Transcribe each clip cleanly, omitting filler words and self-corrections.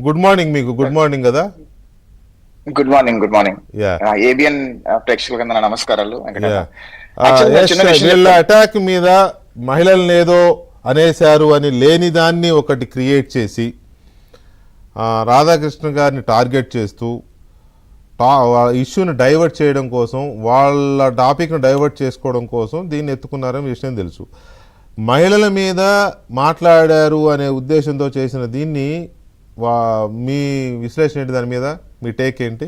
Good morning మీకు. Good morning కదా. Good morning. Good morning. Yeah ABN ప్రేక్షకులకు నా నమస్కారాలు. యా వీళ్ళ అటాక్ మీద మహిళలను ఏదో అనేశారు అని లేని దాన్ని ఒకటి క్రియేట్ చేసి రాధాకృష్ణ గారిని టార్గెట్ చేస్తూ ఇష్యూని డైవర్ట్ చేయడం కోసం, వాళ్ళ టాపిక్ను డైవర్ట్ చేసుకోవడం కోసం దీన్ని ఎత్తుకున్నారని విషయం తెలుసు. మహిళల మీద మాట్లాడారు అనే ఉద్దేశంతో చేసిన దీన్ని మీ విశ్లేషణ ఏంటి? దాని మీద మీ టేక్ ఏంటి?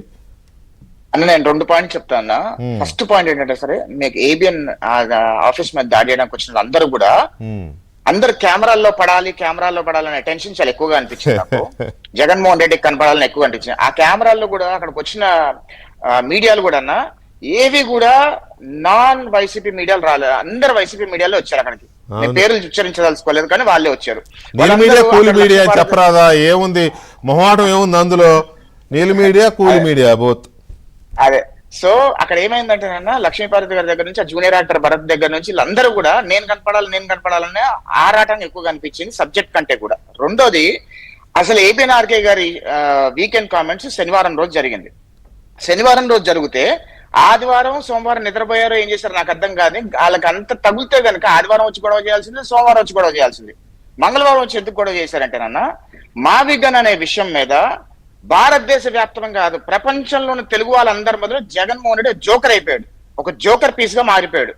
అన్న నేను 2 పాయింట్స్ చెప్తాను. ఫస్ట్ పాయింట్ ఏంటంటే, సరే మీకు ఏబిఎన్ ఆఫీస్ మీద దాడి చేయడానికి వచ్చిన అందరూ కూడా అందరు కెమెరాల్లో పడాలనే టెన్షన్ చాలా ఎక్కువగా అనిపించింది నాకు. జగన్మోహన్ రెడ్డికి కనపడాలని ఎక్కువ అనిపించింది. ఆ కెమెరాల్లో కూడా అక్కడికి వచ్చిన మీడియాలు కూడా ఏవి కూడా నాన్ వైసీపీ మీడియాలు రాలేదు. అందరు వైసీపీ మీడియాలో వచ్చారు అక్కడికి. పేర్లు ఉచ్చరించదలుచుకోలేదు కానీ వాళ్ళే వచ్చారు. చెప్పరాదా? ఏముంది మొహమాటం, ఏముంది అందులో? Neel media, cool media both. అదే. సో అక్కడ ఏమైందంటే లక్ష్మీపార్వతి గారి దగ్గర నుంచి, ఆ జూనియర్ యాక్టర్ భరత్ దగ్గర నుంచి వీళ్ళందరూ కూడా నేను కనపడాలనే ఆరాటం ఎక్కువగా అనిపించింది సబ్జెక్ట్ కంటే కూడా. రెండోది, అసలు ఏబిఎన్ ఆర్కే గారి వీకెండ్ కామెంట్స్ శనివారం రోజు జరిగింది. శనివారం రోజు జరిగితే ఆదివారం సోమవారం నిద్రపోయారో ఏం చేశారు నాకు అర్థం కాదు. వాళ్ళకి అంత తగిలితే కనుక ఆదివారం వచ్చి గొడవ చేయాల్సింది, సోమవారం వచ్చి గొడవ చేయాల్సింది. మంగళవారం వచ్చి ఎందుకు గొడవ చేశారంటే మావిగన్ అనే విషయం మీద భారతదేశ వ్యాప్తంగా కాదు, ప్రపంచంలోని తెలుగు వాళ్ళందరి మొదలు జగన్మోహన్ రెడ్డి జోకర్ అయిపోయాడు. ఒక జోకర్ పీస్ గా మారిపోయాడు.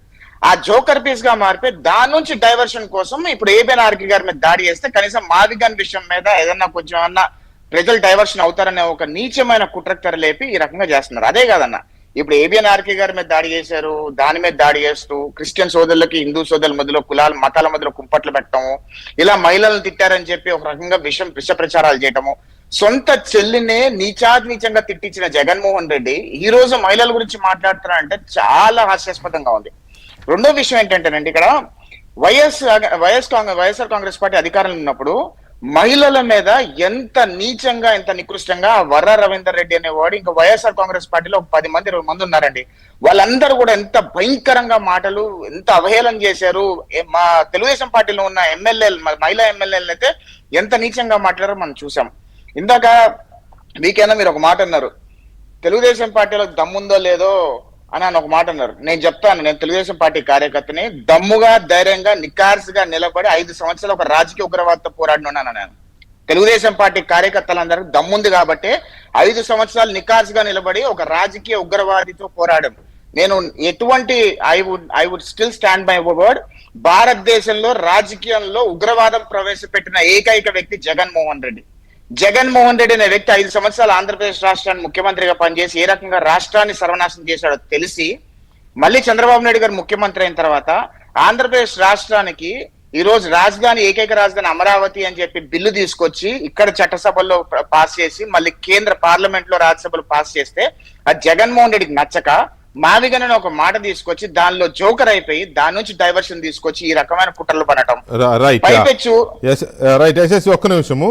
ఆ జోకర్ పీస్ గా మారిపోయి దాని నుంచి డైవర్షన్ కోసం ఇప్పుడు ఏబిఎన్ ఆర్కే గారి మీద దాడి చేస్తే కనీసం మావిగన్ విషయం మీద ఏదన్నా కొంచెం అన్నా ప్రజలు డైవర్షన్ అవుతారనే ఒక నీచమైన కుట్రక్తర లేపి ఈ రకంగా చేస్తున్నారు. అదే కాదన్న, ఇప్పుడు ఏబిఎన్ ఆర్కే గారి మీద దాడి చేశారు. దాని మీద దాడి చేస్తూ క్రిస్టియన్ సోదరులకి హిందూ సోదరుల మధ్యలో మతాల మధ్యలో కుంపట్లు పెట్టడము, ఇలా మహిళలను తిట్టారని చెప్పి ఒక రకంగా విష ప్రచారాలు చేయటము, సొంత చెల్లినే నీచంగా తిట్టించిన జగన్మోహన్ రెడ్డి ఈ రోజు మహిళల గురించి మాట్లాడుతున్నారంటే చాలా హాస్యాస్పదంగా ఉంది. రెండో విషయం ఏంటంటేనండి, ఇక్కడ వైఎస్ఆర్ కాంగ్రెస్ పార్టీ అధికారంలో ఉన్నప్పుడు మహిళల మీద ఎంత నీచంగా, ఎంత నికృష్టంగా వర్ర రవీందర్ రెడ్డి అనేవాడు, ఇంకా వైఎస్ఆర్ కాంగ్రెస్ పార్టీలో 10 మంది 20 మంది ఉన్నారండి. వాళ్ళందరూ కూడా ఎంత భయంకరంగా మాటలు, ఎంత అవహేళన చేశారు. మా తెలుగుదేశం పార్టీలో ఉన్న ఎమ్మెల్యేలు, మహిళా ఎమ్మెల్యేలను అయితే ఎంత నీచంగా మాట్లాడారో మనం చూసాం. ఇందాక మీకైనా మీరు ఒక మాట అన్నారు, తెలుగుదేశం పార్టీలో దమ్ముందో లేదో అని ఒక మాట అన్నారు. నేను చెప్తాను, నేను తెలుగుదేశం పార్టీ కార్యకర్తని. దమ్ముగా, ధైర్యంగా, నికార్సుగా నిలబడి 5 సంవత్సరాలు ఒక రాజకీయ ఉగ్రవాదంతో పోరాడినాను నేను. తెలుగుదేశం పార్టీ కార్యకర్తలందరూ దమ్ముంది కాబట్టి 5 సంవత్సరాలు నికార్సుగా నిలబడి ఒక రాజకీయ ఉగ్రవాదితో పోరాడం. నేను ఎటువంటి I would still stand by word. భారతదేశంలో రాజకీయంలో ఉగ్రవాదం ప్రవేశపెట్టిన ఏకైక వ్యక్తి జగన్మోహన్ రెడ్డి. జగన్మోహన్ రెడ్డి అనే వ్యక్తి 5 సంవత్సరాలు ఆంధ్రప్రదేశ్ రాష్ట్రాన్ని ముఖ్యమంత్రిగా పనిచేసి ఏ రకంగా రాష్ట్రాన్ని సర్వనాశనం చేశాడో తెలిసి మళ్ళీ చంద్రబాబు నాయుడు గారు ముఖ్యమంత్రి అయిన తర్వాత ఆంధ్రప్రదేశ్ రాష్ట్రానికి ఈ రోజు రాజధాని, ఏకైక రాజధాని అమరావతి అని చెప్పి బిల్లు తీసుకొచ్చి ఇక్కడ చట్టసభల్లో పాస్ చేసి మళ్ళీ కేంద్ర పార్లమెంట్ లో రాజ్యసభలో పాస్ చేస్తే అది జగన్మోహన్ రెడ్డికి నచ్చక మావిగన్ ఒక మాట తీసుకొచ్చి దానిలో జోకర్ అయిపోయి దాని నుంచి డైవర్షన్ తీసుకొచ్చి ఈ రకమైన కుట్రలు పడటం. ఒక్క నిమిషము.